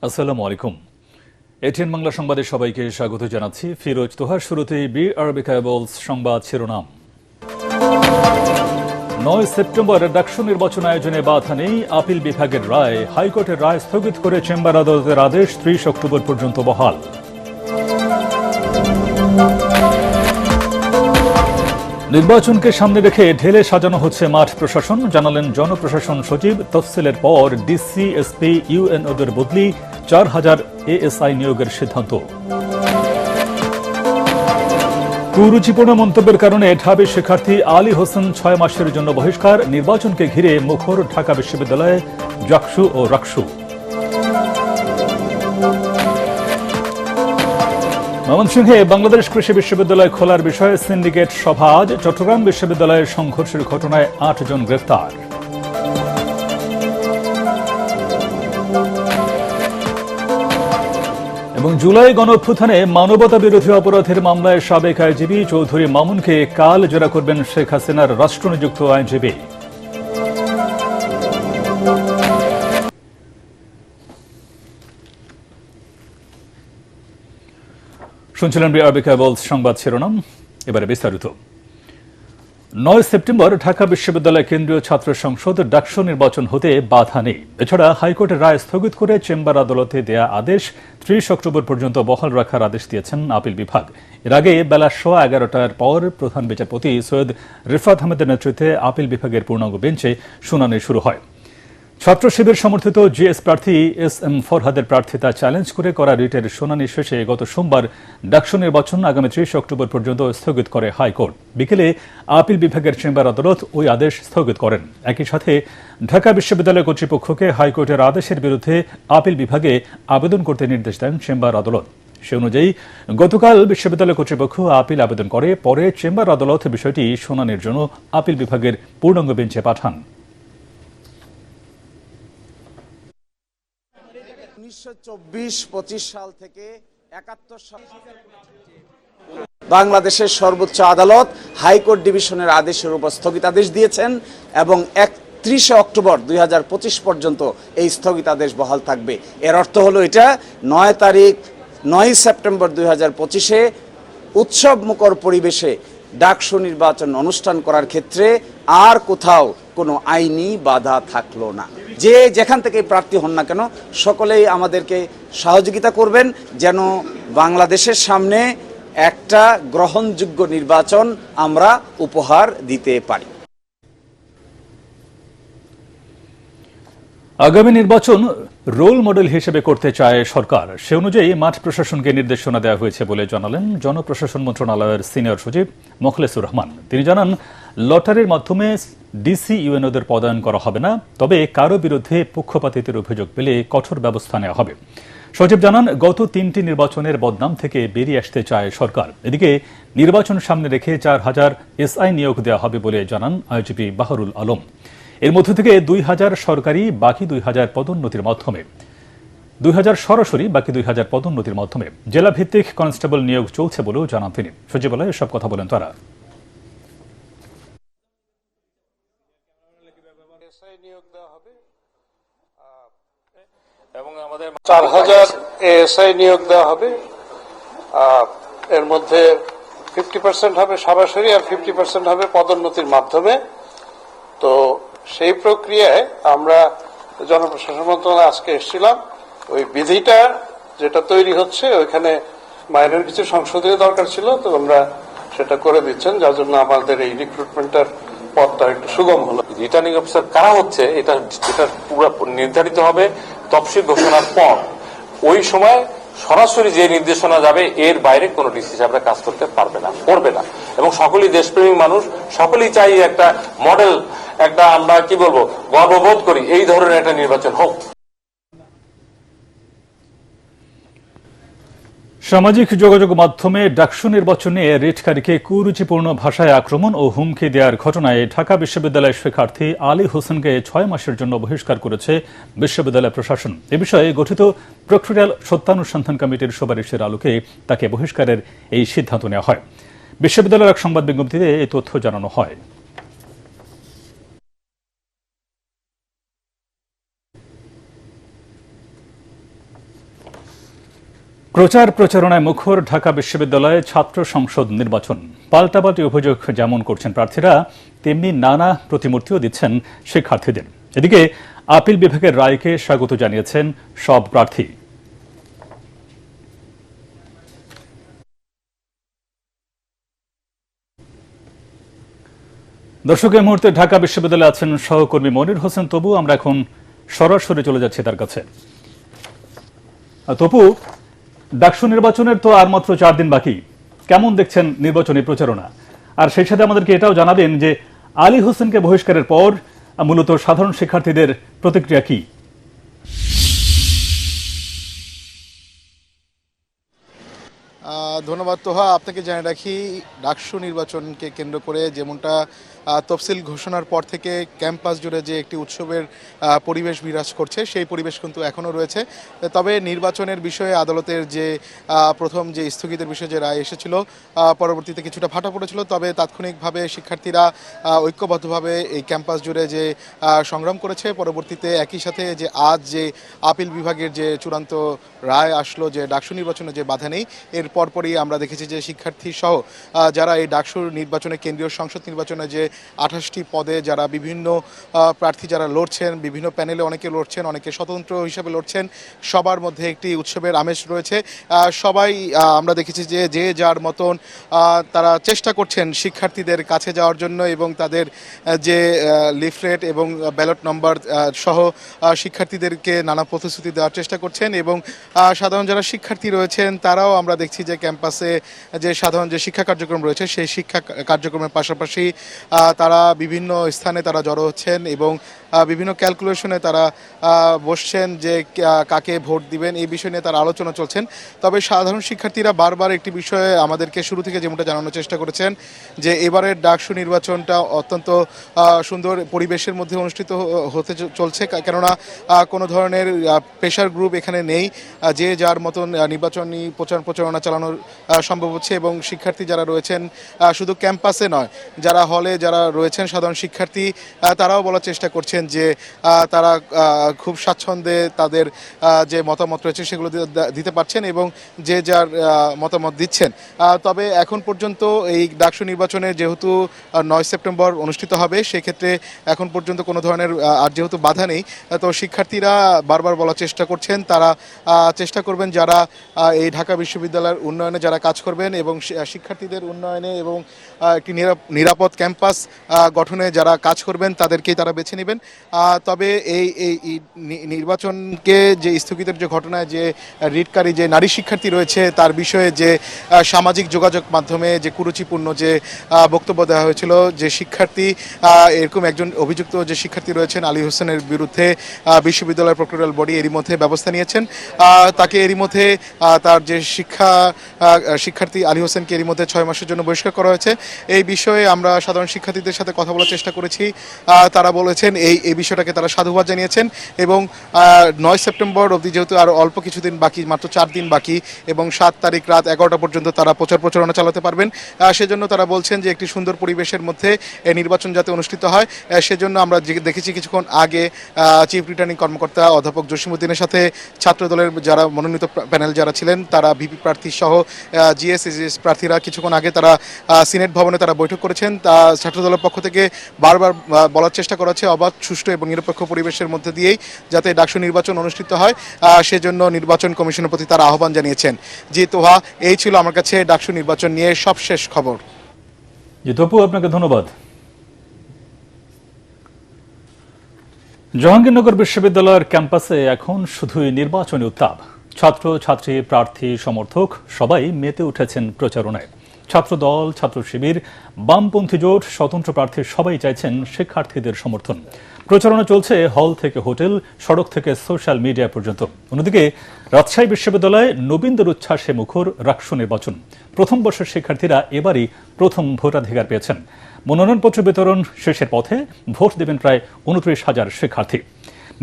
আসসালামু আলাইকুম। এটিএন বাংলা সংবাদে সবাইকে স্বাগত জানাচ্ছি। ফিরোজ তোহার। শুরুতেই বিআরবি কেবলস সংবাদ শিরোনাম। ৯ সেপ্টেম্বর ডাকসু নির্বাচন আয়োজনে বাধা নেই, আপিল বিভাগের রায়। হাইকোর্টের রায় স্থগিত করে চেম্বার আদালতের আদেশ ৩০ অক্টোবর পর্যন্ত বহাল। নির্বাচনকে সামনে রেখে ঢেলে সাজানো হচ্ছে মাঠ প্রশাসন, জানালেন জনপ্রশাসন সচিব। তফসিলের পর ডিসি, এসপি, ইউএনওদের বদলি, ৪,০০০ এএসআই নিয়োগের সিদ্ধান্ত। কুরুচিপূর্ণ মন্তব্যের কারণে ঢাবি শিক্ষার্থী আলী হোসেন ৬ মাসের জন্য বহিষ্কার। নির্বাচনকে ঘিরে মুখর ঢাকা বিশ্ববিদ্যালয়ে জাকসু ও রাকসু। ময়মনসিংহে বাংলাদেশ কৃষি বিশ্ববিদ্যালয় খোলার বিষয়ে সিন্ডিকেট সভা আজ। চট্টগ্রাম বিশ্ববিদ্যালয়ের সংঘর্ষের ঘটনায় ৮ জন গ্রেফতার। এবং জুলাই গণঅভ্যুত্থানে মানবতা বিরোধী অপরাধের মামলায় সাবেক আইনজীবী চৌধুরী মামুনকে কাল জেরা করবেন শেখ হাসিনার রাষ্ট্রনিযুক্ত আইনজীবী। শুনছিলেন বিআরবি কেবলস সংবাদ শিরোনাম। এবারে বিস্তারিত। ৯ সেপ্টেম্বর ঢাকা বিশ্ববিদ্যালয় কেন্দ্রীয় ছাত্র সংসদ ডাকসু নির্বাচন হতে বাধা নেই। এছাড়া হাইকোর্টের রায় স্থগিত করে চেম্বার আদালতে দেয়া আদেশ ৩০ অক্টোবর পর্যন্ত বহাল রাখার আদেশ দিয়েছেন আপিল বিভাগ। এর আগে বেলা 11:15টার পর প্রধান বিচারপতি সৈয়দ রিফাত আহমেদের নেতৃত্বে আপিল বিভাগের পূর্ণাঙ্গ বেঞ্চে শুনানি শুরু হয়। ছাত্র শিবির সমর্থিত জিএস প্রার্থী এস.এম. ফরহাদের প্রার্থিতা চ্যালেঞ্জ করে করা রিটের শুনানি শেষে গত সোমবার ডাকসু নির্বাচন আগামী ৩০ অক্টোবর পর্যন্ত স্থগিত করে হাইকোর্ট। বিকেলে আপিল বিভাগের চেম্বার আদালত ওই আদেশ স্থগিত করেন। একই সাথে ঢাকা বিশ্ববিদ্যালয় কর্তৃপক্ষকে হাইকোর্টের আদেশের বিরুদ্ধে আপিল বিভাগে আবেদন করতে নির্দেশ দেন চেম্বার আদালত। সে অনুযায়ী গতকাল বিশ্ববিদ্যালয় কর্তৃপক্ষ আপিল আবেদন করে। পরে চেম্বার আদালত বিষয়টি শুনানির জন্য আপিল বিভাগের পূর্ণাঙ্গ বেঞ্চে পাঠান। ১৯২৪-২৫ সাল থেকে ৭১ সাল বাংলাদেশের সর্বোচ্চ আদালত হাইকোর্ট ডিভিশনের আদেশের উপর স্থগিতাদেশ দিয়েছেন এবং ৩১ অক্টোবর ২০২৫ পর্যন্ত এই স্থগিতাদেশ বহাল থাকবে। এর অর্থ হলো এটা ৯ সেপ্টেম্বর ২০২৫-এ উৎসব মুখর পরিবেশে ডাকসু নির্বাচন অনুষ্ঠান করার ক্ষেত্রে আর কোথাও কোনো আইনি বাধা থাকলো না। যে যেখান থেকে প্রার্থী হন না কেন সকলেই আমাদেরকে সহযোগিতা করবেন যেন বাংলাদেশের সামনে একটা গ্রহণযোগ্য নির্বাচন আমরা উপহার দিতে পারি। আগামী নির্বাচন রোল মডেল হিসেবে করতে চায় সরকার। সে অনুযায়ী মাঠ প্রশাসনকে নির্দেশনা দেওয়া হয়েছে বলে জানালেন জনপ্রশাসন মন্ত্রণালয়ের সিনিয়র সচিব মোখলেসুর রহমান। তিনি জানান, লটারির মাধ্যমে ডিসি, ইউএনওদের পদায়ন করা হবে না, তবে কারো বিরুদ্ধে পক্ষপাতিত্বের অভিযোগ পেলে কঠোর ব্যবস্থা নেওয়া হবে। সচিব জানান, গত ৩টি নির্বাচনের বদনাম থেকে বেরিয়ে আসতে চায় সরকার। এদিকে নির্বাচন সামনে রেখে ৪,০০০ এসআই নিয়োগ দেওয়া হবে বলে জানান আইজিপি বাহারুল আলম। এর মধ্য থেকে ২,০০০ সরকারি, বাকি ২,০০০ পদোন্নতির মাধ্যমে ২,০০০ সরাসরি, বাকি ২,০০০ পদোন্নতির মাধ্যমে জেলা ভিত্তিক কনস্টেবল নিয়োগ চলছে বলেও জানান তিনি। সচিবালয়ে এসব কথা বলেন তারা। এবং আমাদের ৪,০০০ এএসআই নিয়োগ দেওয়া হবে। এর মধ্যে 50% হবে সরাসরি আর 50% হবে পদোন্নতির মাধ্যমে। তো সেই প্রক্রিয়ায় আমরা জনপ্রশাসন মন্ত্রণালয়ে আজকে এসেছিলাম। ওই বিধিটা যেটা তৈরি হচ্ছে ওইখানে মাইনর কিছু সংশোধনী দরকার ছিল, তো আমরা সেটা করে দিচ্ছেন, যার জন্য আমাদের এই রিক্রুটমেন্টের পথটা একটু সুগম হলো। রিটার্নিং অফিসার কারা হচ্ছে এটা পুরো নির্ধারিত হবে তফসিল ঘোষণার পর। ওই সময় সরাসরি যে নির্দেশনা যাবে এর বাইরে কোনো ডিসি সাহেবরা কাজ করতে পারবে না, করবে না। এবং সকলেই দেশপ্রেমী মানুষ, সকলেই চাই একটা মডেল, একটা আমরা কি বলবো গর্ববোধ করি এই ধরনের একটা নির্বাচন হোক। সামাজিক যোগাযোগ মাধ্যমে ডাকসু নির্বাচনে রিটকারীকে কুরুচিপূর্ণ ভাষায় আক্রমণ ও হুমকি দেওয়ার ঘটনায় ঢাকা বিশ্ববিদ্যালয়ের শিক্ষার্থী আলী হোসেনকে ৬ মাসের জন্য বহিষ্কার করেছে বিশ্ববিদ্যালয় প্রশাসন। এ বিষয়ে গঠিত প্রক্টোরিয়াল সত্যানুসন্ধান কমিটির সুপারিশের আলোকে তাকে বহিষ্কারের এই সিদ্ধান্ত নেওয়া হয়। বিশ্ববিদ্যালয়ের এক সংবাদ বিজ্ঞপ্তিতে এই তথ্য জানানো হয়। প্রচার প্রচারণায় মুখর ঢাকা বিশ্ববিদ্যালয়ে ছাত্র সংসদ নির্বাচন। পাল্টাপাল্টি অভিযোগ যেমন করছেন প্রার্থীরা, তেমনি নানা প্রতিমূর্তিও দিচ্ছেন শিক্ষার্থীদের। এদিকে আপিল বিভাগের রায়কে স্বাগত জানিয়েছেন সব প্রার্থী। দর্শক, এই মুহূর্তে ঢাকা বিশ্ববিদ্যালয়ে আছেন সহকর্মী মনির হোসেন তপু। আমরা এখন সরাসরি চলে যাচ্ছি তার কাছে। তপু, ডাকসু নির্বাচনের তো আর মাত্র 4 দিন বাকি, কেমন দেখছেন নির্বাচনী প্রচারণা? আর সেই সাথে আমাদেরকে এটাও জানাবেন যে আলী হোসেনকে বহিষ্কারের পর মূলত সাধারণ শিক্ষার্থীদের প্রতিক্রিয়া কি? ধন্যবাদ তোহা। আপনাকে জানিয়ে রাখি, ডাকসু নির্বাচনকে কেন্দ্র করে যেমনটা তফসিল ঘোষণার পর থেকে ক্যাম্পাস জুড়ে যে একটি উৎসবের পরিবেশ বিরাজ করছে, সেই পরিবেশ কিন্তু এখনও রয়েছে। তবে নির্বাচনের বিষয়ে আদালতের যে প্রথম যে স্থগিতের বিষয়ে যে রায় এসেছিল, পরবর্তীতে কিছুটা ফাটা পড়েছিল। তবে তাৎক্ষণিকভাবে শিক্ষার্থীরা ঐক্যবদ্ধভাবে এই ক্যাম্পাস জুড়ে যে সংগ্রাম করেছে। পরবর্তীতে একই সাথে যে আজ যে আপিল বিভাগের যে চূড়ান্ত রায় আসলো যে ডাকসু নির্বাচনে যে বাধা নেই, এর পরপরই আমরা দেখেছি যে শিক্ষার্থী সহ যারা এই ডাকসু নির্বাচনে, কেন্দ্রীয় সংসদ নির্বাচনে যে 28টি পদে যারা বিভিন্ন প্রার্থী যারা লড়ছেন, বিভিন্ন প্যানেলে অনেকে লড়ছেন, অনেকে স্বতন্ত্র হিসাবে লড়ছেন, সবার মধ্যে একটি উৎসবের আমেজ রয়েছে। সবাই আমরা দেখেছি যে যে যার মতন তারা চেষ্টা করছেন শিক্ষার্থীদের কাছে যাওয়ার জন্য এবং তাদের যে লিফলেট এবং ব্যালট নম্বর সহ শিক্ষার্থীদেরকে নানা প্রতিশ্রুতি দেওয়ার চেষ্টা করছেন। এবং সাধারণ যারা শিক্ষার্থী রয়েছেন তারাও আমরা দেখছি যে ক্যাম্পাসে যে সাধারণ যে শিক্ষা কার্যক্রম রয়েছে, সেই শিক্ষা কার্যক্রমের পাশাপাশি তারা বিভিন্ন স্থানে তারা জড়ো হচ্ছেন এবং বিভিন্ন ক্যালকুলেশনে তারা বসছেন যে কাকে ভোট দিবেন, এই বিষয় নিয়ে তারা আলোচনা চলছেন। তবে সাধারণ শিক্ষার্থীরা বারবার একটি বিষয়ে আমাদেরকে শুরু থেকে যেমনটা জানানোর চেষ্টা করেছেন যে এবারের ডাকসু নির্বাচনটা অত্যন্ত সুন্দর পরিবেশের মধ্যে অনুষ্ঠিত হতে চলছে, কেননা কোনো ধরনের প্রেশার গ্রুপ এখানে নেই। যে যার মতন নির্বাচনী প্রচারণা চালানো সম্ভব হচ্ছে এবং শিক্ষার্থী যারা রয়েছেন শুধু ক্যাম্পাসে নয়, যারা হলে যারা রয়েছেন সাধারণ শিক্ষার্থী, তারাও বলার চেষ্টা করছেন যে তারা খুব স্বাচ্ছন্দ্যে তাদের যে মতামত রয়েছে সেগুলো দিতে পারছেন এবং যে যার মতামত দিচ্ছেন। তবে এখন পর্যন্ত এই ডাকসু নির্বাচনে যেহেতু 9 সেপ্টেম্বর অনুষ্ঠিত হবে, সেক্ষেত্রে এখন পর্যন্ত কোনো ধরনের আর যেহেতু বাধা নেই, তো শিক্ষার্থীরা বারবার বলার চেষ্টা করছেন তারা চেষ্টা করবেন যারা এই ঢাকা বিশ্ববিদ্যালয়ের উন্নয়নে যারা কাজ করবেন এবং শিক্ষার্থীদের উন্নয়নে এবং একটি নিরাপদ ক্যাম্পাস গঠনে যারা কাজ করবেন তাদেরকেই তারা বেছে নেবেন। তবে এই নির্বাচনকে যে স্থগিতের যে ঘটনায় যে রিটকারী যে নারী শিক্ষার্থী রয়েছে তার বিষয়ে যে সামাজিক যোগাযোগ মাধ্যমে যে কুরুচিপূর্ণ যে বক্তব্য দেওয়া হয়েছিল, যে শিক্ষার্থী এরকম একজন অভিযুক্ত যে শিক্ষার্থী রয়েছেন আলী হোসেনের বিরুদ্ধে বিশ্ববিদ্যালয়ের প্রক্টোরিয়াল বডি এরই মধ্যে ব্যবস্থা নিয়েছেন। তাকে এরই মধ্যে তার যে শিক্ষার্থী আলী হোসেনকে এরই মধ্যে 6 মাসের জন্য বহিষ্কার করা হয়েছে। এই বিষয়ে আমরা সাধারণ শিক্ষার্থীদের সাথে কথা বলার চেষ্টা করেছি। তারা বলেছেন এই বিষয়টাকে তারা সাধুবাদ জানিয়েছেন এবং 9 সেপ্টেম্বর অবধি যেহেতু আর অল্প কিছুদিন বাকি, মাত্র 4 দিন বাকি, এবং 7 তারিখ রাত 11টা পর্যন্ত তারা প্রচারণা চালাতে পারবেন। সেজন্য তারা বলছেন যে একটি সুন্দর পরিবেশের মধ্যে এই নির্বাচন যাতে অনুষ্ঠিত হয়, সেজন্য আমরা দেখেছি কিছুক্ষণ আগে চিফ রিটার্নিং কর্মকর্তা অধ্যাপক জসিমউদ্দিনের সাথে ছাত্রদলের যারা মনোনীত প্যানেল যারা ছিলেন তারা ভিপি প্রার্থী সহ জিএস প্রার্থীরা কিছুক্ষণ আগে তারা সিনেট ভবনে তারা বৈঠক করেছেন। ছাত্রদলের পক্ষ থেকে বারবার বলার চেষ্টা করা হচ্ছে অবাধ, সুষ্ঠু এবং নিরপেক্ষ পরিবেশের মধ্যে দিয়েই যাতে ডাকসু নির্বাচন অনুষ্ঠিত হয়, সেজন্য নির্বাচন কমিশনের প্রতি তারা আহ্বান জানিয়েছেন। জি তোহা, এই ছিল আমার কাছে ডাকসু নির্বাচন নিয়ে সবশেষ খবর। জি তপু, আপনাকে ধন্যবাদ। জাহাঙ্গীরনগর বিশ্ববিদ্যালয়ের ক্যাম্পাসে এখন শুধুই নির্বাচনী উত্তাপ। ছাত্র ছাত্রী, প্রার্থী, সমর্থক সবাই মেতে উঠেছেন প্রচারণায়। ছাত্রদল, ছাত্র শিবির, বামপন্থী জোট, স্বতন্ত্র প্রার্থী সবাই চাইছেন শিক্ষার্থীদের সমর্থন। প্রচারণা চলছে হল থেকে হোটেল, সড়ক থেকে সোশ্যাল মিডিয়া পর্যন্ত। অন্যদিকে রাজশাহী বিশ্ববিদ্যালয়ে নবীনদের উচ্ছ্বাসে মুখর ডাকসু নির্বাচন। প্রথম বর্ষের শিক্ষার্থীরা এবারই প্রথম ভোটাধিকার পেয়েছেন। মনোনয়নপত্র বিতরণ শেষের পথে ভোট দেবেন প্রায় 29,000 শিক্ষার্থী।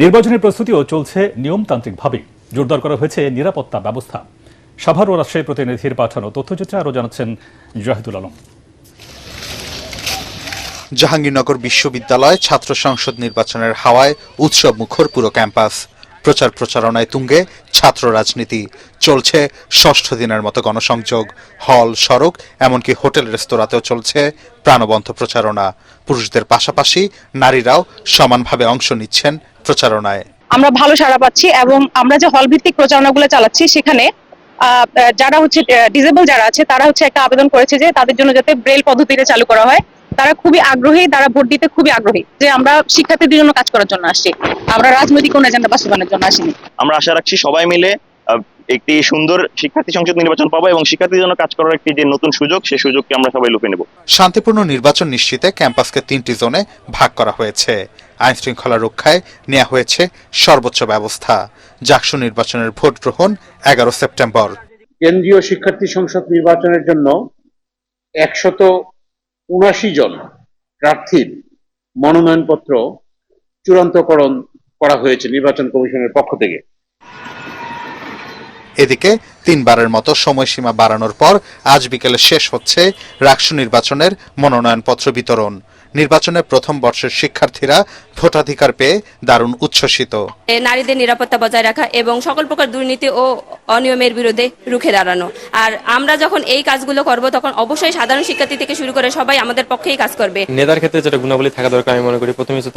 নির্বাচনের প্রস্তুতিও চলছে নিয়মতান্ত্রিকভাবে। জোরদার করা হয়েছে নিরাপত্তা ব্যবস্থা। সাভার ও রাজশাহী প্রতিনিধির পাঠানো তথ্যচিত্রে আরও জানাচ্ছেন জাহিদুল আলম। জাহাঙ্গীরনগর বিশ্ববিদ্যালয় ছাত্র সংসদ নির্বাচনের হাওয়ায় উৎসব মুখর পুরো ক্যাম্পাস। প্রচার প্রচারণায় তুঙ্গে ছাত্র রাজনীতি, চলছে ষষ্ঠ দিনের মতো গণসংযোগ, হল, সড়ক, এমনকি হোটেল রেস্তোরাঁতেও চলছে প্রাণবন্ত প্রচারণা। পুরুষদের পাশাপাশি নারীরাও সমানভাবে অংশ নিচ্ছেন প্রচারণায়। আমরা ভালো সাড়া পাচ্ছি এবং আমরা যে হল ভিত্তিক প্রচারণাগুলো চালাচ্ছি সেখানে যারা হচ্ছে ডিসেবল যারা আছে তারা হচ্ছে একটা আবেদন করেছে যে তাদের জন্য যাতে ব্রেল পদ্ধতিতে চালু করা হয়। তারা খুবই আগ্রহী, তারা ভোট দিতে খুবই আগ্রহী যে আমরা শিক্ষার্থীদের জন্য কাজ করার জন্য আসছি, আমরা রাজনৈতিক কোনো এজেন্ডা বাস্তবায়নের জন্য আসিনি। আমরা আশা রাখছি সবাই মিলে একটি সুন্দর শিক্ষার্থী সংসদ নির্বাচন পাবো এবং শিক্ষার্থীদের জন্য কাজ করার একটি যে নতুন সুযোগ, সেই সুযোগকে আমরা সবাই লুফে নেব। শান্তিপূর্ণ নির্বাচন নিশ্চিতে ক্যাম্পাসকে 3টি জোনে ভাগ করা হয়েছে। আইন শৃঙ্খলা রক্ষায় নেওয়া হয়েছে সর্বোচ্চ ব্যবস্থা। জাকসু নির্বাচনের ভোট গ্রহণ 11 সেপ্টেম্বর। কেন্দ্রীয় শিক্ষার্থী সংসদ নির্বাচনের জন্য 179 জন প্রার্থীর মনোনয়নপত্র চূড়ান্তকরণ করা হয়েছে নির্বাচন কমিশনের পক্ষ থেকে। এদিকে 3বারের মতো সময়সীমা বাড়ানোর পর আজ বিকেলে শেষ হচ্ছে রাকসু নির্বাচনের মনোনয়নপত্র বিতরণ। নির্বাচনের প্রথম বর্ষের শিক্ষার্থীরা ভোটাধিকার পেয়ে দারুণ উচ্ছ্বসিত। নারীদের নিরাপত্তা বজায় রাখা এবং সকল প্রকার দুর্নীতি ও অনিয়মের বিরুদ্ধে রুখে দাঁড়ানো। আর আমরা যখন এই কাজগুলো করব তখন অবশ্যই সাধারণ শিক্ষার্থী থেকে শুরু করে সবাই আমাদের পক্ষেই কাজ করবে। নেতার ক্ষেত্রে যেটা গুণাবলী থাকা দরকার আমি মনে করি, প্রথমে হচ্ছে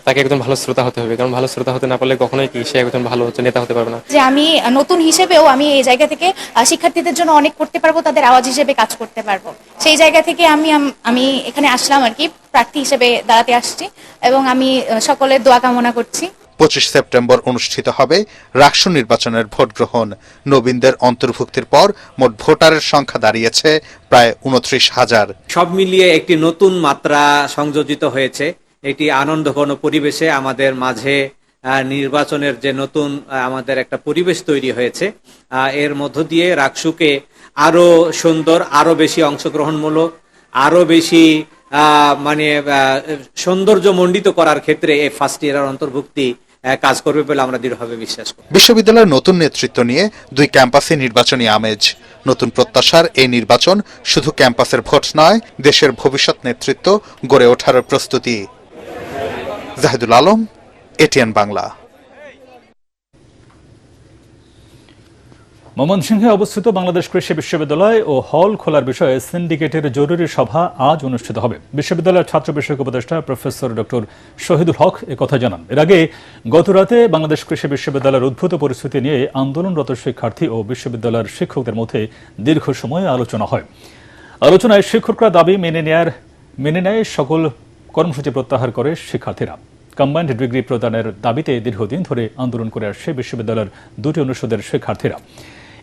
তাকে একজন ভালো শ্রোতা হতে হবে, কারণ ভালো শ্রোতা হতে না পারলে কখনোই সে একজন ভালো নেতা হতে পারবে না। যে আমি নতুন হিসেবেও আমি এই জায়গা থেকে শিক্ষার্থীদের জন্য অনেক করতে পারবো, তাদের আওয়াজ হিসেবে কাজ করতে পারবো। সেই জায়গা থেকে আমি এখানে আসলাম আর কি, প্রার্থী হিসেবে দাঁড়াতে আসছি এবং আমি সকলের দোয়া কামনা করছি। 25 সেপ্টেম্বর অনুষ্ঠিত হবে রাকসু নির্বাচনের ভোট গ্রহণ। নবীনদের অন্তর্ভুক্তির পর মোট ভোটারের সংখ্যা দাঁড়িয়েছে প্রায় 29,000। সব মিলিয়ে একটি নতুন মাত্রা সংযোজিত হয়েছে। একটি আনন্দঘন পরিবেশে আমাদের মাঝে নির্বাচনের যে নতুন আমাদের একটা পরিবেশ তৈরি হয়েছে, এর মধ্য দিয়ে রাকসুকে আরো সুন্দর, আরো বেশি অংশগ্রহণমূলক, আরো বেশি সৌন্দর্যমণ্ডিত করার ক্ষেত্রে এই ফার্স্ট ইয়ারের অন্তর্ভুক্তি কাজ করবে বলে আমরা দৃঢ়ভাবে বিশ্বাস করি। বিশ্ববিদ্যালয়ের নতুন নেতৃত্ব নিয়ে 2 ক্যাম্পাসে নির্বাচনী আমেজ। নতুন প্রত্যাশার এই নির্বাচন শুধু ক্যাম্পাসের ভোট নয়, দেশের ভবিষ্যৎ নেতৃত্ব গড়ে ওঠার প্রস্তুতি। জাহিদুল আলম, এটিএন বাংলা। ময়মনসিংহে অবস্থিত বাংলাদেশ কৃষি বিশ্ববিদ্যালয় ও হল খোলার বিষয়ে সিন্ডিকেটের জরুরি সভা আজ অনুষ্ঠিত হবে। বিশ্ববিদ্যালয়ের ছাত্র বিষয়ক উপদেষ্টা প্রফেসর ডক্টর শহীদুল হক একথা জানান। এর আগে গতরাতে বাংলাদেশ কৃষি বিশ্ববিদ্যালয়ের উদ্ভূত পরিস্থিতি নিয়ে আন্দোলনরত শিক্ষার্থী ও বিশ্ববিদ্যালয়ের শিক্ষকদের মধ্যে দীর্ঘ সময় আলোচনা হয়। আলোচনায় শিক্ষকরা দাবি মেনে নেয় সকল কর্মসূচি প্রত্যাহার করে শিক্ষার্থীরা। কম্বাইন্ড ডিগ্রি প্রদানের দাবিতে দীর্ঘদিন ধরে আন্দোলন করে আসছে বিশ্ববিদ্যালয়ের 2টি অনুষদের শিক্ষার্থীরা।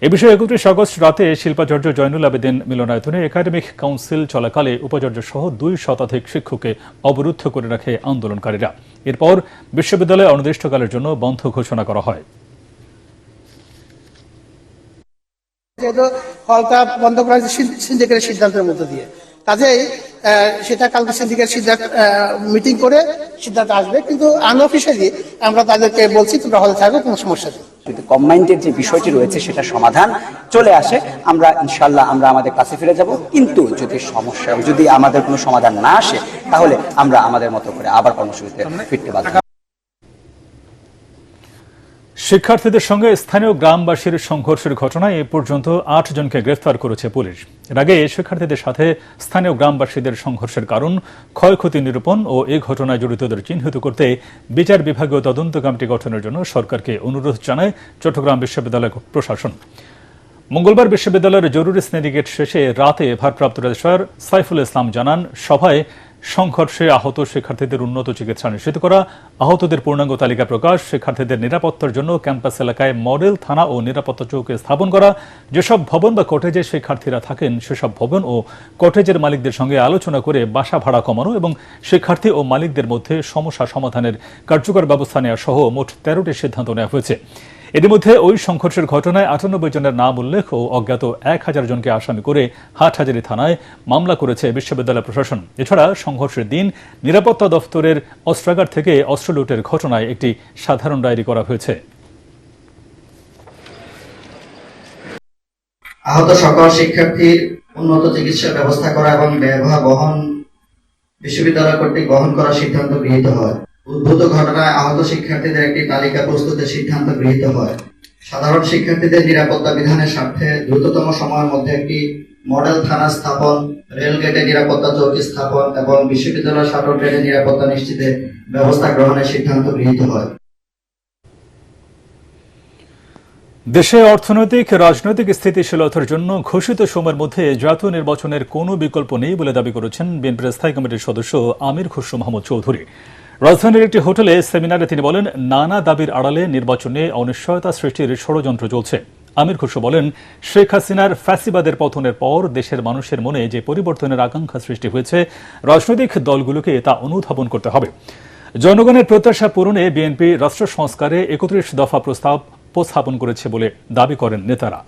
এ বিষয়ে 31 আগস্ট রাতে শিল্পাচার্য জয়নুল আবেদিন মিলনায়তনে একাডেমিক কাউন্সিল চলাকালে উপাচার্য সহ 2 শতাধিক শিক্ষককে অবরুদ্ধ করে রাখে আন্দোলনকারীরা। এরপর বিশ্ববিদ্যালয় অনির্দিষ্টকালের জন্য বন্ধ ঘোষণা করা হয়। যেহেতু হলটা বন্ধ করা হয়েছে সিন্ডিকেটের সিদ্ধান্তের মধ্য দিয়ে, কাজেই সেটা কালকে সিন্ডিকেট মিটিং করে সিদ্ধান্ত আসবে, কিন্তু আনঅফিশিয়ালি আমরা তাদেরকে বলছি তোমরা হলে থাকো, কোনো সমস্যা নেই। যদি কম্বাইন্ডের যে বিষয়টি রয়েছে সেটা সমাধান চলে আসে, আমরা ইনশাল্লাহ আমরা আমাদের কাছে ফিরে যাব। কিন্তু যদি আমাদের কোনো সমাধান না আসে, তাহলে আমরা আমাদের মতো করে আবার কর্মসূচিতে ফিরতে বাধ্য। শিক্ষার্থীদের সঙ্গে স্থানীয় গ্রামবাসীর সংঘর্ষের ঘটনায় এ পর্যন্ত 8 জনকে গ্রেফতার করেছে পুলিশ। এর আগে শিক্ষার্থীদের সাথে স্থানীয় গ্রামবাসীদের সংঘর্ষের কারণ, ক্ষয়ক্ষতি নিরূপণ ও এই ঘটনায় জড়িতদের চিহ্নিত করতে বিচার বিভাগীয় তদন্ত কমিটি গঠনের জন্য সরকারকে অনুরোধ জানায় চট্টগ্রাম বিশ্ববিদ্যালয় প্রশাসন। মঙ্গলবার বিশ্ববিদ্যালয়ের জরুরি সিন্ডিকেট শেষে রাতে ভারপ্রাপ্ত রেজিস্ট্রার সাইফুল ইসলাম জানান, সভায় সংঘর্ষে আহত শিক্ষার্থীদের উন্নত চিকিৎসা নিশ্চিত করা, আহতদের পূর্ণাঙ্গ তালিকা প্রকাশ, শিক্ষার্থীদের নিরাপত্তার জন্য ক্যাম্পাস এলাকায় মডেল থানা ও নিরাপত্তা চৌকি স্থাপন করা, যেসব ভবন বা কটেজে শিক্ষার্থীরা থাকেন সেসব ভবন ও কটেজের মালিকদের সঙ্গে আলোচনা করে বাসা ভাড়া কমানো এবং শিক্ষার্থী ও মালিকদের মধ্যে সমস্যা সমাধানের কার্যকর ব্যবস্থা নেওয়া সহ মোট 13টি সিদ্ধান্ত নেওয়া হয়েছে। এর মধ্যে ওই সংঘর্ষের ঘটনায় 98 জনের নাম উল্লেখ ও অজ্ঞাত 1000 জনকে আসামি করে হাটহাজারী থানায় মামলা করেছে বিশ্ববিদ্যালয় প্রশাসন। এছাড়া সংঘর্ষের দিন নিরাপত্তা দফতরের অস্ত্রাগার থেকে অস্ত্র লুটের ঘটনায় একটি সাধারণ ডায়েরি করা হয়েছে। আহত সকল শিক্ষার্থীর উন্নত চিকিৎসার ব্যবস্থা করা এবং ব্যয়ভার বহন বিশ্ববিদ্যালয় কর্তৃক বহন করার সিদ্ধান্ত গৃহীত হয়। উদ্ভূত ঘটনায় আহত শিক্ষার্থীদের একটি তালিকা প্রস্তুতের সিদ্ধান্ত গৃহীত হয়। সাধারণ শিক্ষার্থীদের নিরাপত্তা বিধানের স্বার্থে দ্রুততম সময়ের মধ্যে একটি মডেল থানা স্থাপন, রেলগেটে নিরাপত্তা চৌকি স্থাপন এবং বিশ্ববিদ্যালয় শাটল ট্রেনের নিরাপত্তা নিশ্চিতে ব্যবস্থা গ্রহণের সিদ্ধান্ত গৃহীত হয়। দেশে অর্থনৈতিক রাজনৈতিক স্থিতিশীলতার জন্য ঘোষিত সময়ের মধ্যে জাতীয় নির্বাচনের কোনো বিকল্প নেই বলে দাবি করেছেন বিএনপির স্থায়ী কমিটির সদস্য আমির খসরু মাহমুদ চৌধুরী। রাজধানীর একটি হোটেলে সেমিনারে তিনি বলেন, নানা দাবির আড়ালে নির্বাচনে অনিশ্চয়তা সৃষ্টির ষড়যন্ত্র চলছে। আমির খসরু বলেন, শেখ হাসিনার ফ্যাসিবাদের পতনের পর দেশের মানুষের মনে যে পরিবর্তনের আকাঙ্ক্ষা সৃষ্টি হয়েছে, রাজনৈতিক দলগুলোকে তা অনুধাবন করতে হবে। জনগণের প্রত্যাশা পূরণে বিএনপি রাষ্ট্র সংস্কারে ৩১ দফা প্রস্তাব উপস্থাপন করেছে বলে দাবি করেন নেতারা।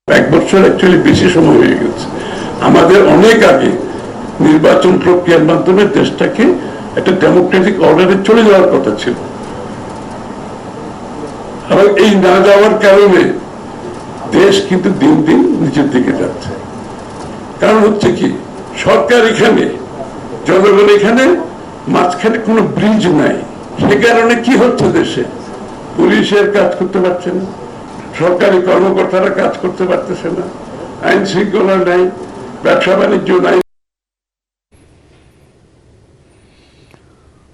এক বছর অ্যাকচুয়ালি বেশি সময় হয়ে গেছে। আমাদের অনেক আগে নির্বাচন প্রক্রিয়ার মাধ্যমে দেশটাকে একটা ডেমোক্রেটিক অর্ডারে চলে যাওয়ার কথা ছিল, এবং এই না যাওয়ার কারণে দেশ কিন্তু দিন দিন নিচের দিকে যাচ্ছে। কারণ হচ্ছে কি, সরকার এখানে, জনগণ এখানে, মাঝখানে কোনো ব্রিজ নাই। সে কারণে কি হচ্ছে, দেশে পুলিশের কাজ করতে পারছে না, সরকারি কর্মকর্তারা কাজ করতে পারতেছে না, আইন শৃঙ্খলা নাই, ব্যবসা বাণিজ্য নাই।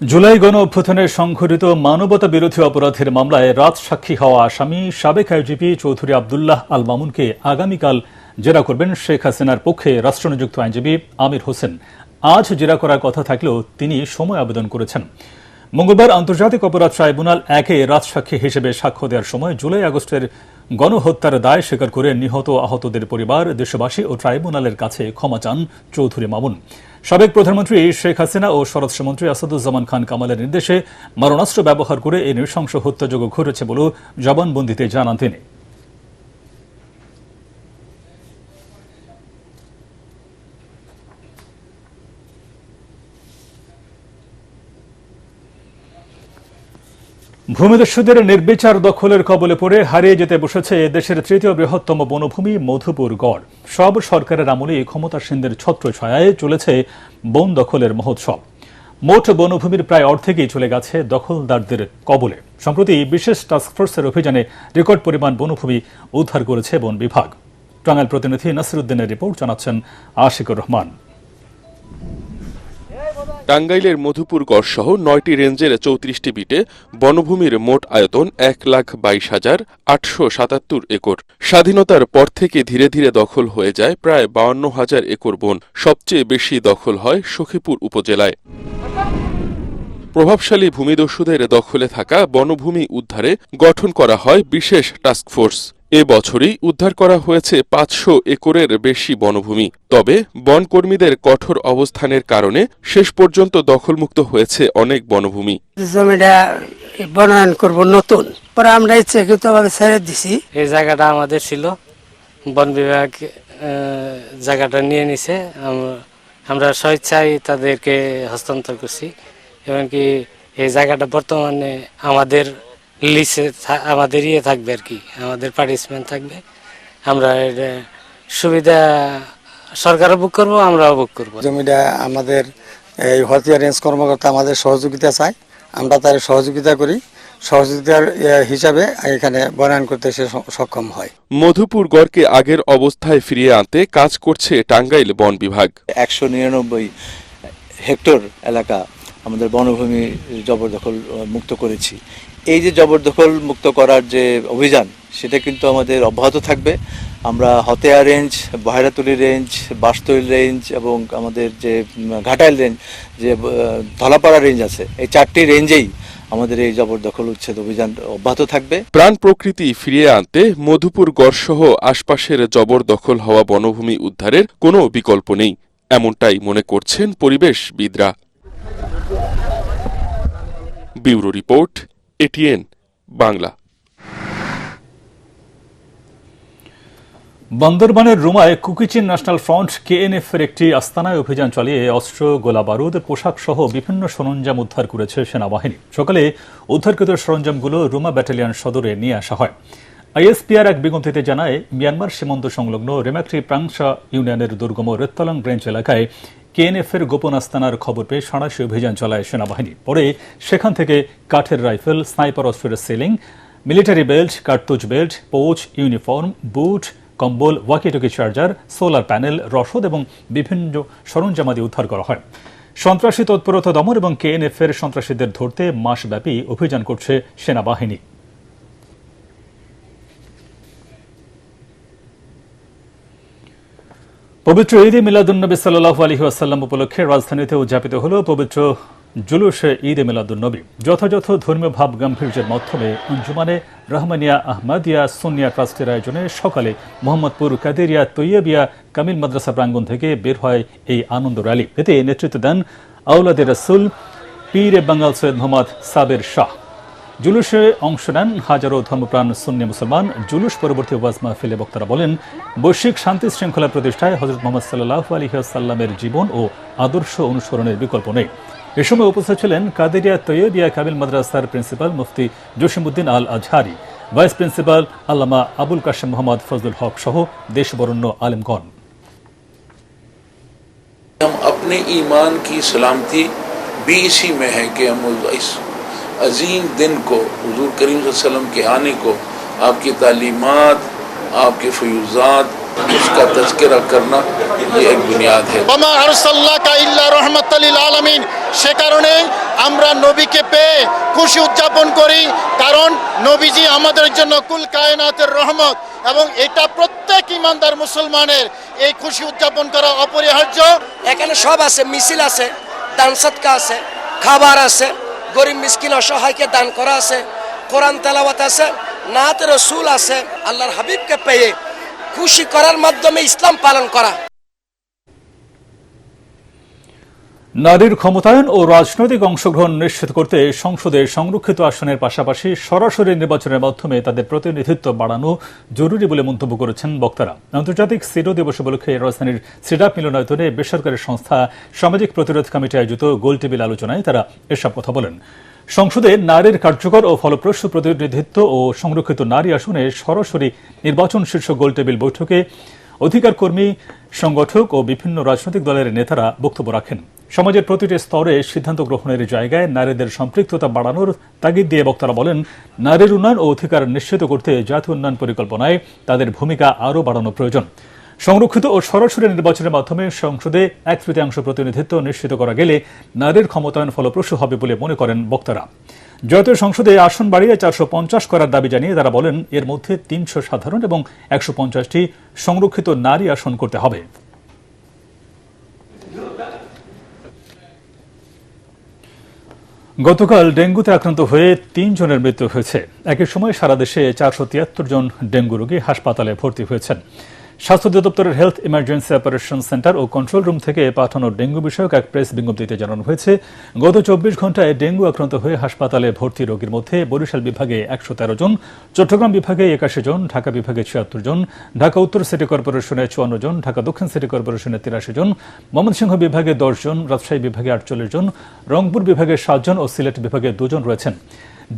জুলাই গণ অভ্যুত্থানে সংঘটিত মানবতা বিরোধী অপরাধের মামলায় রাজসাক্ষী হওয়া আসামি সাবেক আইজিপি চৌধুরী আব্দুল্লাহ আল মামুনকে আগামীকাল জেরা করবেন শেখ হাসিনার পক্ষে রাষ্ট্রনিযুক্ত আইনজীবী আমির হোসেন। আজ জেরা করার কথা থাকলেও তিনি সময় আবেদন করেছেন। মঙ্গলবার আন্তর্জাতিক অপরাধ ট্রাইব্যুনাল ১-এ রাজসাক্ষী হিসেবে সাক্ষ্য দেওয়ার সময় জুলাই আগস্টের গণহত্যার দায় স্বীকার করে নিহত আহতদের পরিবার, দেশবাসী ও ট্রাইব্যুনালের কাছে ক্ষমা চান চৌধুরী মামুন। সাবেক প্রধানমন্ত্রী শেখ হাসিনা ও স্বরাষ্ট্রমন্ত্রী আসাদুজ্জামান খান কামালের নির্দেশে মারণাস্ত্র ব্যবহার করে এই নৃশংস হত্যাযজ্ঞ ঘটেছে বলেও জবানবন্দিতে জানান তিনি। ভূমিদস্যুদের নির্বিচার দখলের কবলে পড়ে হারিয়ে যেতে বসেছে দেশের তৃতীয় বৃহত্তম বনভূমি মধুপুর গড়। সব সরকারের আমলে ক্ষমতাসীনদের ছত্রছায়ায় চলেছে বন দখলের মহোৎসব। মোট বনভূমির প্রায় অর্ধেকই চলে গেছে দখলদারদের কবলে। সম্প্রতি বিশেষ টাস্কফোর্সের অভিযানে রেকর্ড পরিমাণ বনভূমি উদ্ধার করেছে বন বিভাগ। টাঙ্গাইল প্রতিনিধি নাসিরউদ্দিনের রিপোর্ট, জানাচ্ছেন আশিকুর রহমান। টাঙ্গাইলের মধুপুর গড় সহ ৯টি রেঞ্জের ৩৪টি বিটে বনভূমির মোট আয়তন ১,২২,৮৭৭ একর। স্বাধীনতার পর থেকে ধীরে ধীরে দখল হয়ে যায় প্রায় ৫২,০০০ একর বন। সবচেয়ে বেশি দখল হয় সখীপুর উপজেলায়। প্রভাবশালী ভূমিদস্যুদের দখলে থাকা বনভূমি উদ্ধারে গঠন করা হয় বিশেষ টাস্কফোর্স। এ বছরই উদ্ধার করা হয়েছে ৫০০ একরের বেশি বনভূমি। তবে বনকর্মীদের কঠোর অবস্থানের কারণে শেষ পর্যন্ত দখলমুক্ত হয়েছে অনেক বনভূমি। জমিটা বনায়ন করব নতুন, পরে আমরা ইচ্ছাকৃতভাবে ছেড়ে দিছি। এই জায়গাটা আমাদের ছিল, বন বিভাগ জায়গাটা নিয়ে নিছে, আমরা স্বেচ্ছায় তাদেরকে হস্তান্তর করছি। এমনকি এই জায়গাটা বর্তমানে আমাদের লিসে, আমাদের ইয়ে থাকবে আর কি, আমাদের পার্টিসিপেন্ট থাকবে। আমরা সুবিধা সরকারও বুক করবো, আমরাও বুক করবো। জমিটা আমাদের এই হলদিয়া রেঞ্জ কর্মকর্তা আমাদের সহযোগিতা চায়, আমরা তার সহযোগিতা করি। সহযোগিতার হিসাবে এখানে বনায়ন করতে সে সক্ষম হয়। মধুপুর গড়কে আগের অবস্থায় ফিরিয়ে আনতে কাজ করছে টাঙ্গাইল বন বিভাগ। ১৯৯ হেক্টর এলাকা আমাদের বনভূমি জবরদখল মুক্ত করেছি। এই যে জবরদখল মুক্ত করার যে অভিযান, সেটা কিন্তু আমাদের অব্যাহত থাকবে। আমরা হতেয়া রেঞ্জ, বহেরাতুলি রেঞ্জ, বাঁশতৈল রেঞ্জ এবং আমাদের যে ঘাটাইল রেঞ্জ, যে ধলাপাড়া রেঞ্জ আছে, এই 4টি রেঞ্জেই আমাদের এই জবরদখল উচ্ছেদ অভিযান অব্যাহত থাকবে। প্রাণ প্রকৃতি ফিরিয়ে আনতে মধুপুর গড়সহ আশপাশের জবরদখল হওয়া বনভূমি উদ্ধারের কোনো বিকল্প নেই, এমনটাই মনে করছেন পরিবেশবিদরা। Bureau report, ATN Bangla. বান্দরবানের রুমায় কুকিচিন ন্যাশনাল ফ্রন্ট কেএনএফ এর একটি আস্তানায় অভিযান চালিয়ে অস্ত্র, গোলাবারুদ, পোশাক সহ বিভিন্ন সরঞ্জাম উদ্ধার করেছে সেনাবাহিনী। সকালে উদ্ধারকৃত সরঞ্জামগুলো রুমা ব্যাটালিয়ন সদরে নিয়ে আসা হয়। আইএসপিআর এক বিজ্ঞপ্তিতে জানায়, মিয়ানমার সীমান্ত সংলগ্ন রেমাক্রি প্রাংশা ইউনিয়নের দুর্গম রেত্তালং রেঞ্জ এলাকায় কেএনএফ এর গোপন আস্তানার খবর পেয়ে সাঁড়াশি অভিযান চালায় সেনাবাহিনী। পরে সেখান থেকে কাঠের রাইফেল, স্নাইপার অস্ত্রের সিলিং, মিলিটারি বেল্ট, কার্তুজ বেল্ট, পোচ, ইউনিফর্ম, বুট, কম্বল, ওয়াকিটকি চার্জার, সোলার প্যানেল, রসদ এবং বিভিন্ন সরঞ্জামাদি উদ্ধার করা হয়। সন্ত্রাসী তৎপরতা দমন এবং কেএনএফ এর সন্ত্রাসীদের ধরতে মাসব্যাপী অভিযান করছে সেনাবাহিনী। পবিত্র ঈদে মিলাদুন্নবী সাল্লাল্লাহু আলাইহি ওয়াসাল্লাম উপলক্ষে রাজধানীতে উদযাপিত হল পবিত্র জুলুসে ঈদে মিলাদুন্নবী। যথাযথ ধর্মীয় ভাব গাম্ভীর্যের মাধ্যমে আঞ্জুমানে রহমানিয়া আহমদিয়া সুন্নিয়া ট্রাস্টের আয়োজনে সকালে মোহাম্মদপুর কাদেরিয়া তৈয়বিয়া কামিল মাদ্রাসা প্রাঙ্গণ থেকে বের হয় এই আনন্দ র্যালি। এতে নেতৃত্ব দেন আওলাদে রাসূল পীর বাঙ্গাল সৈয়দ মোহাম্মদ সাবের শাহ। জুলুসে অংশ নেন হাজারো ধর্মপ্রাণ সুন্নি মুসলমান। জুলুস পরবর্তী ওয়াজ মাহফিলে বক্তারা বলেন, বৈশ্বিক শান্তি শৃঙ্খলা প্রতিষ্ঠায় হযরত মুহাম্মদ সাল্লাল্লাহু আলাইহি ওয়াসাল্লামের জীবন ও আদর্শ অনুসরণের বিকল্প নেই। এ সময় উপস্থিত ছিলেন কাদেরিয়া তৈয়বিয়া কামিল মাদ্রাসার প্রিন্সিপাল মুফতি জসিমউদ্দিন আল আজহারি, ভাইস প্রিন্সিপাল আল্লামা আবুল কাশেম মোহাম্মদ ফজলুল হক সহ দেশবরেণ্য আলেমগণ। हम अपने ईमान की सलामती भी इसी में है कि हम इस अजीम दिन को हुजूर करीम सल्लल्लाहु अलैहि वसल्लम के आने को, आपकी तालीमात, आपके फयूज़ात, उसका तज़किरा करना ये एक बुनियाद है। ওমা আরসালনাকা ইল্লা রাহমাতাল লিল আলামিন। সে কারণে আমরা নবীকে পেয়ে খুশি উদযাপন করি, কারণ নবীজি আমাদের জন্য কুল কায়নাতের রহমত, এবং এটা প্রত্যেক ইমানদার মুসলমানের এই খুশি উদযাপন করা অপরিহার্য। এখানে সব আছে, মিছিল আছে, দান সদকা আছে, খাবার আছে, গরিব মিসকিন অসহায়কে দান করা আছে, কোরআন তেলাওয়াত আছে, নাত রসুল আছে। আল্লাহর হাবিবকে পেয়ে খুশি করার মাধ্যমে ইসলাম পালন করা। নারীর ক্ষমতায়ন ও রাজনৈতিক অংশগ্রহণ নিশ্চিত করতে সংসদে সংরক্ষিত আসনের পাশাপাশি সরাসরি নির্বাচনের মাধ্যমে তাদের প্রতিনিধিত্ব বাড়ানো জরুরি বলে মন্তব্য করেছেন বক্তারা। আন্তর্জাতিক সিডো দিবস উপলক্ষে রাজধানীর সিডাপ মিলনায়তনে বেসরকারি সংস্থা সামাজিক প্রতিরোধ কমিটি আয়োজিত গোলটেবিল আলোচনায় তারা এসব কথা বলেন। সংসদে নারীর কার্যকর ও ফলপ্রসূ প্রতিনিধিত্ব ও সংরক্ষিত নারী আসনে সরাসরি নির্বাচন শীর্ষক গোলটেবিল বৈঠকে অধিকার কর্মী, সংগঠক ও বিভিন্ন রাজনৈতিক দলের নেতারা বক্তব্য রাখেন। সমাজের প্রতিটি স্তরে সিদ্ধান্ত গ্রহণের জায়গায় নারীদের সম্পৃক্ততা বাড়ানোর তাগিদ দিয়ে বক্তারা বলেন, নারীর উন্নয়ন ও অধিকার নিশ্চিত করতে জাতীয় উন্নয়ন পরিকল্পনায় তাদের ভূমিকা আরও বাড়ানো প্রয়োজন। সংরক্ষিত ও সরাসরি নির্বাচনের মাধ্যমে সংসদে 1/3 প্রতিনিধিত্ব নিশ্চিত করা গেলে নারীর ক্ষমতায়ন ফলপ্রসূ হবে বলে মনে করেন বক্তারা। জাতীয় সংসদে আসন বাড়িয়ে 450 করার দাবি জানিয়ে তারা বলেন, এর মধ্যে 300 সাধারণ এবং 150টি সংরক্ষিত নারী আসন করতে হবে। গতকাল ডেঙ্গুতে আক্রান্ত হয়ে 3 জনের মৃত্যু হয়েছে। একই সময় সারা দেশে 473 জন ডেঙ্গু রোগী হাসপাতালে ভর্তি হয়েছেন। স্বাস্থ্য অধিদপ্তরের হেলথ ইমার্জেন্সি অপারেশন সেন্টার ও কন্ট্রোল রুম থেকে পাঠানো ডেঙ্গু বিষয়ক এক প্রেস বিজ্ঞপ্তিতে জানানো হয়েছে, গত 24 ঘন্টায় ডেঙ্গু আক্রান্ত হয়ে হাসপাতালে ভর্তি রোগীর মধ্যে বরিশাল বিভাগে 113 জন, চট্টগ্রাম বিভাগে 81 জন, ঢাকা বিভাগে 76 জন, ঢাকা উত্তর সিটি কর্পোরেশনে 54 জন, ঢাকা দক্ষিণ সিটি কর্পোরেশনে 83 জন, ময়মনসিংহ বিভাগে 10 জন, রাজশাহী বিভাগে 48 জন, রংপুর বিভাগে 7 জন ও সিলেট বিভাগে 2 জন রয়েছেন।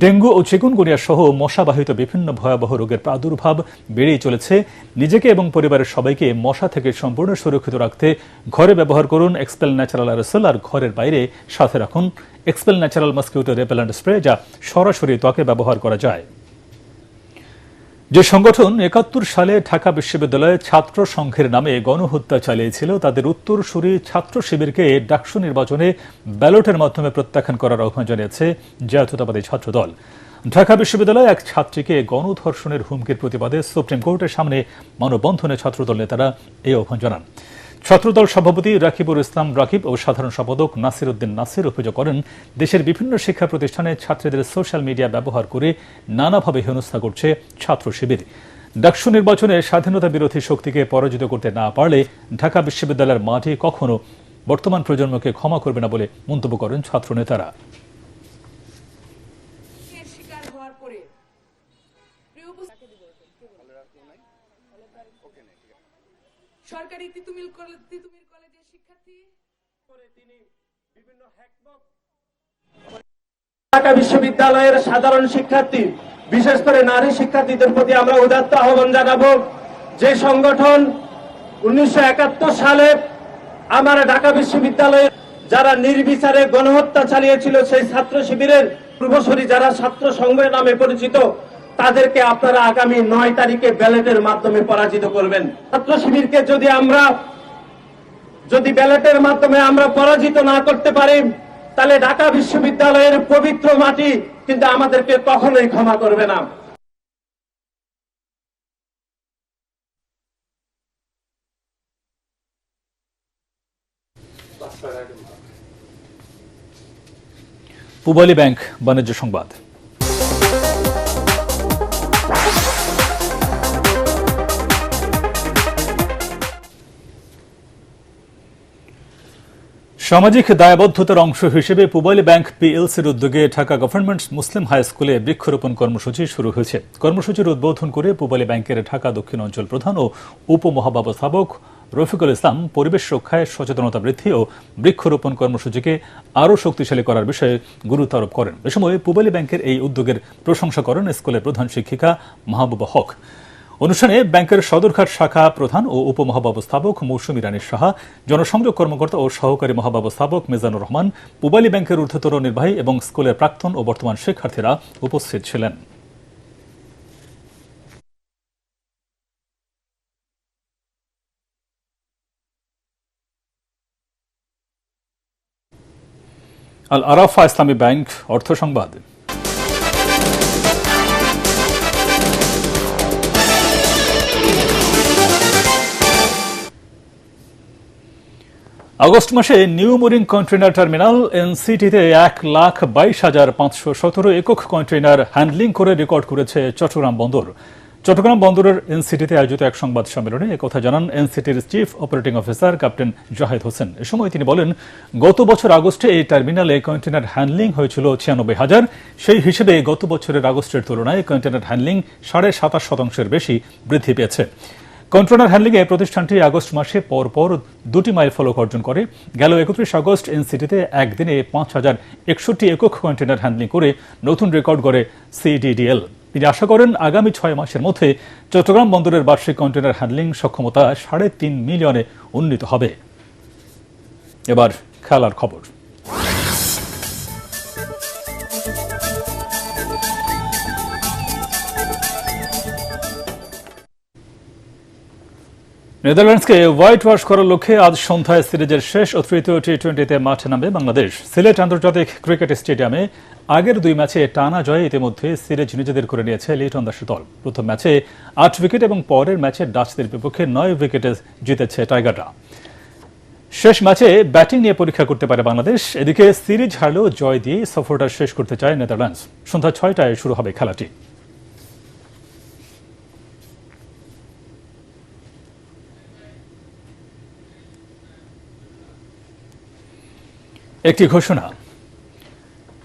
ডেঙ্গু ও চিকুনগুনিয়া সহ মশাবাহিত বিভিন্ন ভয়াবহ রোগের প্রাদুর্ভাব বেড়েই চলেছে। নিজেকে এবং পরিবারের সবাইকে মশা থেকে সম্পূর্ণ সুরক্ষিত রাখতে ঘরে ব্যবহার করুন এক্সপেল ন্যাচারাল অ্যারোসল, আর ঘরের বাইরে সাথে রাখুন expel natural mosquito repellent spray, যা সরাসরি ত্বকে ব্যবহার করা যায়। যে সংগঠন 71 সালে ঢাকা বিশ্ববিদ্যালয়ে ছাত্র সংঘের নামে গণহত্যা চালিয়েছিল, তাদের উত্তরসূরি ছাত্র শিবিরকে ডাকসু নির্বাচনে ব্যালটের মাধ্যমে প্রত্যাখ্যান করার আহ্বান জানিয়েছে জাতীয়তাবাদী ছাত্র দল। ঢাকা বিশ্ববিদ্যালয়ে এক ছাত্রীকে গণধর্ষণের হুমকির প্রতিবাদে সুপ্রিম কোর্টের সামনে মানববন্ধনে ছাত্রদল নেতারা এই আহ্বান জানান। ছাত্রদল সভাপতি রাকিবুল ইসলাম রাকিব ও সাধারণ সম্পাদক নাসির উদ্দিন নাসির অভিযোগ করেন, দেশের বিভিন্ন শিক্ষা প্রতিষ্ঠানে ছাত্রীদের সোশ্যাল মিডিয়া ব্যবহার করে নানাভাবে হেনস্থা করছে ছাত্র শিবির। ডাকসু নির্বাচনে স্বাধীনতা বিরোধী শক্তিকে পরাজিত করতে না পারলে ঢাকা বিশ্ববিদ্যালয়ের মাটি কখনো বর্তমান প্রজন্মকে ক্ষমা করবে না বলে মন্তব্য করেন ছাত্র নেতারা। সরকারি তিতুমির কলেজের শিক্ষার্থী তিনি বিভিন্ন ঢাকা বিশ্ববিদ্যালয়ের সাধারণ শিক্ষার্থী বিশেষ করে নারী শিক্ষার্থীদের প্রতি আমরা উদাত্ত আহ্বান জানাবো, যে সংগঠন 1971 সালে আমার ঢাকা বিশ্ববিদ্যালয়ে যারা নির্বিচারে গণহত্যা চালিয়েছিল, সেই ছাত্র শিবিরের পূর্বসূরি যারা ছাত্র সংঘের নামে পরিচিত, তাদেরকে আপনারা আগামী 9 তারিখে ব্যালটের মাধ্যমে পরাজিত করবেন। ছাত্র শিবিরকে যদি ব্যালটের মাধ্যমে আমরা পরাজিত না করতে পারি, তাহলে ঢাকা বিশ্ববিদ্যালয়ের পবিত্র মাটি কিন্তু আমাদেরকে কখনোই ক্ষমা করবে না। পূবালী ব্যাংক বাণিজ্য সংবাদ। সামাজিক দায়বদ্ধতার অংশ হিসেবে পূবালী ব্যাংক পিএলসির উদ্যোগে ঢাকা গভর্নমেন্ট মুসলিম হাই স্কুলে বৃক্ষরোপণ কর্মসূচি শুরু হয়েছে। কর্মসূচির উদ্বোধন করে পূবালী ব্যাংকের ঢাকা দক্ষিণ অঞ্চল প্রধান ও উপমহাব্যবস্থাপক রফিকুল ইসলাম পরিবেশ রক্ষায় সচেতনতা বৃদ্ধি ও বৃক্ষরোপণ কর্মসূচিকে আরও শক্তিশালী করার বিষয়ে গুরুত্ব আরোপ করেন। এ সময় পূবালী ব্যাংকের এই উদ্যোগের প্রশংসা করেন স্কুলের প্রধান শিক্ষিকা মাহবুবা হক। অনুষ্ঠানে ব্যাংকের সদরঘাট শাখা প্রধান ও উপমহাব্যবস্থাপক মৌসুমী রানী সাহা, জনসংযোগ কর্মকর্তা ও সহকারী মহাব্যবস্থাপক মিজানুর রহমান, পূবালী ব্যাংকের ঊর্ধ্বতর নির্বাহী এবং স্কুলের প্রাক্তন ও বর্তমান শিক্ষার্থীরা উপস্থিত ছিলেন। আল আরাফা ইসলামী ব্যাংক অর্থ সংবাদ। আগস্ট মাসে নিউ মোরিং কন্টেইনার টার্মিনাল এনসিটিতে 1,22,517 একক কন্টেইনার হ্যান্ডলিং করে রেকর্ড করেছে চট্টগ্রাম বন্দর। চট্টগ্রাম বন্দরের এনসিটিতে আয়োজিত এক সংবাদ সম্মেলনে একথা জানান এনসিটির chief operating officer captain Zahed Hossain. এ সময় তিনি বলেন, গত বছর আগস্টে এই টার্মিনালে কন্টেইনার হ্যান্ডলিং হয়েছিল 96,000। সেই হিসেবে গত বছরের আগস্টের তুলনায় কন্টেইনার হ্যান্ডলিং 27.5% বেশি বৃদ্ধি পেয়েছে। কন্টেইনার হ্যান্ডলিংয়ে প্রতিষ্ঠানটি আগস্ট মাসে পরপর 2টি মাইল ফলক অর্জন করে। গেল 31 আগস্ট এনসিটিতে একদিনে 5,061 একক কন্টেইনার হ্যান্ডলিং করে নতুন রেকর্ড করে সিডিডিএল। তিনি আশা করেন আগামী 6 মাসের মধ্যে চট্টগ্রাম বন্দরের বার্ষিক কন্টেইনার হ্যান্ডলিং সক্ষমতা 3.5 মিলিয়নে উন্নীত হবে। এবার খেলার খবর। নেদারল্যান্ডসকে হোয়াইট ওয়াশ করার লক্ষ্যে আজ সন্ধ্যায় সিরিজের শেষ ও তৃতীয় টি-20তে মাঠে নামবে বাংলাদেশ। সিলেট আন্তর্জাতিক ক্রিকেট স্টেডিয়ামে আগের 2 ম্যাচে টানা জয়ে ইতিমধ্যে সিরিজ নিজেদের করে নিয়েছে লিটন দাসের দল। প্রথম ম্যাচে 8 উইকেট এবং পরের ম্যাচে ডাচদের বিপক্ষে 9 উইকেটে জিতেছে টাইগাররা। শেষ ম্যাচে ব্যাটিং নিয়ে পরীক্ষা করতে পারে বাংলাদেশ। এদিকে সিরিজ হারলেও জয় দিয়ে সফরটা শেষ করতে চায় নেদারল্যান্ডস। সন্ধ্যা 6টায় শুরু হবে খেলাটি। একটি ঘোষণা।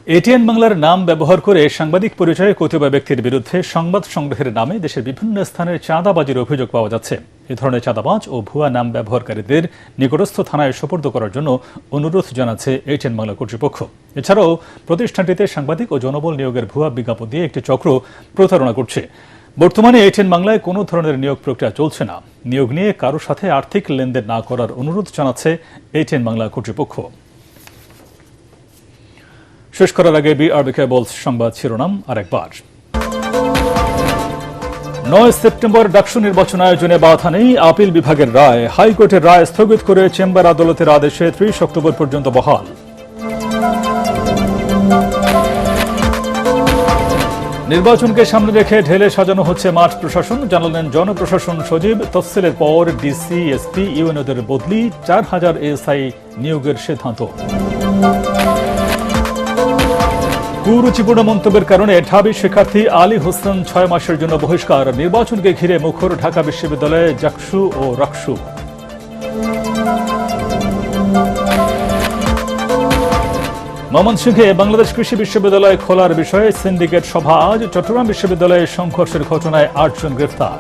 এটিএন বাংলার নাম ব্যবহার করে সাংবাদিক পরিচয়ে কতিপয় ব্যক্তির বিরুদ্ধে সংবাদ সংগ্রহের নামে দেশের বিভিন্ন স্থানে চাঁদাবাজির অভিযোগ পাওয়া যাচ্ছে। এ ধরনের চাঁদাবাজ ও ভুয়া নাম ব্যবহারকারীদের নিকটস্থ থানায় সোপর্দ করার জন্য অনুরোধ জানাচ্ছে এটিএন বাংলা কর্তৃপক্ষ। এছাড়াও প্রতিষ্ঠানটিতে সাংবাদিক ও জনবল নিয়োগের ভুয়া বিজ্ঞাপন দিয়ে একটি চক্র প্রতারণা করছে। বর্তমানে এটিএন বাংলায় কোনো ধরনের নিয়োগ প্রক্রিয়া চলছে না। নিয়োগ নিয়ে কারোর সাথে আর্থিক লেনদেন না করার অনুরোধ জানাচ্ছে এটিএন বাংলা কর্তৃপক্ষ। শেষ করার আগে বিআরবি কেবল সংবাদ শিরোনাম আরেকবার। 9 সেপ্টেম্বর ডাকসু নির্বাচন আয়োজনে বাধা নেই, আপিল বিভাগের রায়। হাইকোর্টের রায় স্থগিত করে চেম্বার আদালতের আদেশে 30 অক্টোবর পর্যন্ত বহাল। নির্বাচনকে সামনে রেখে ঢেলে সাজানো হচ্ছে মাঠ প্রশাসন, জানালেন জনপ্রশাসন সচিব। তফসিলের পর ডিসি, এসপি, ইউএনওদের বদলি, 4000 এসআই নিয়োগের সিদ্ধান্ত। কুরুচিপূর্ণ মন্তব্যের কারণে ঢাবি শিক্ষার্থী আলী হোসেন 6 মাসের জন্য বহিষ্কার। নির্বাচনকে ঘিরে মুখর ঢাকা বিশ্ববিদ্যালয়ে জাকসু ও রাকসু। ময়মনসিংহে বাংলাদেশ কৃষি বিশ্ববিদ্যালয় খোলার বিষয়ে সিন্ডিকেট সভা আজ। চট্টগ্রাম বিশ্ববিদ্যালয়ে সংঘর্ষের ঘটনায় 8 জন গ্রেফতার।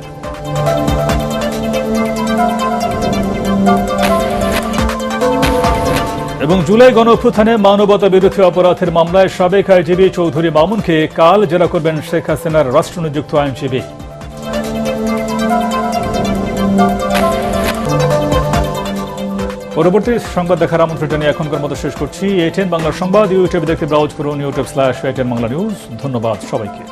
এবং জুলাই গণঅভ্যুত্থানে মানবতা বিরোধী অপরাধের মামলায় সাবেক আইনজীবী চৌধুরী মামুনকে কাল জেরা করবেন শেখ হাসিনার রাষ্ট্রনিযুক্ত আইনজীবী। পরবর্তী সংবাদ দেখার আমন্ত্রণ জানিয়ে এখনকার মতো শেষ করছি। ATN বাংলার সংবাদ ইউটিউবে দেখতে ব্রাউজ করুন youtube/ATN বাংলা নিউজ। ধন্যবাদ সবাইকে।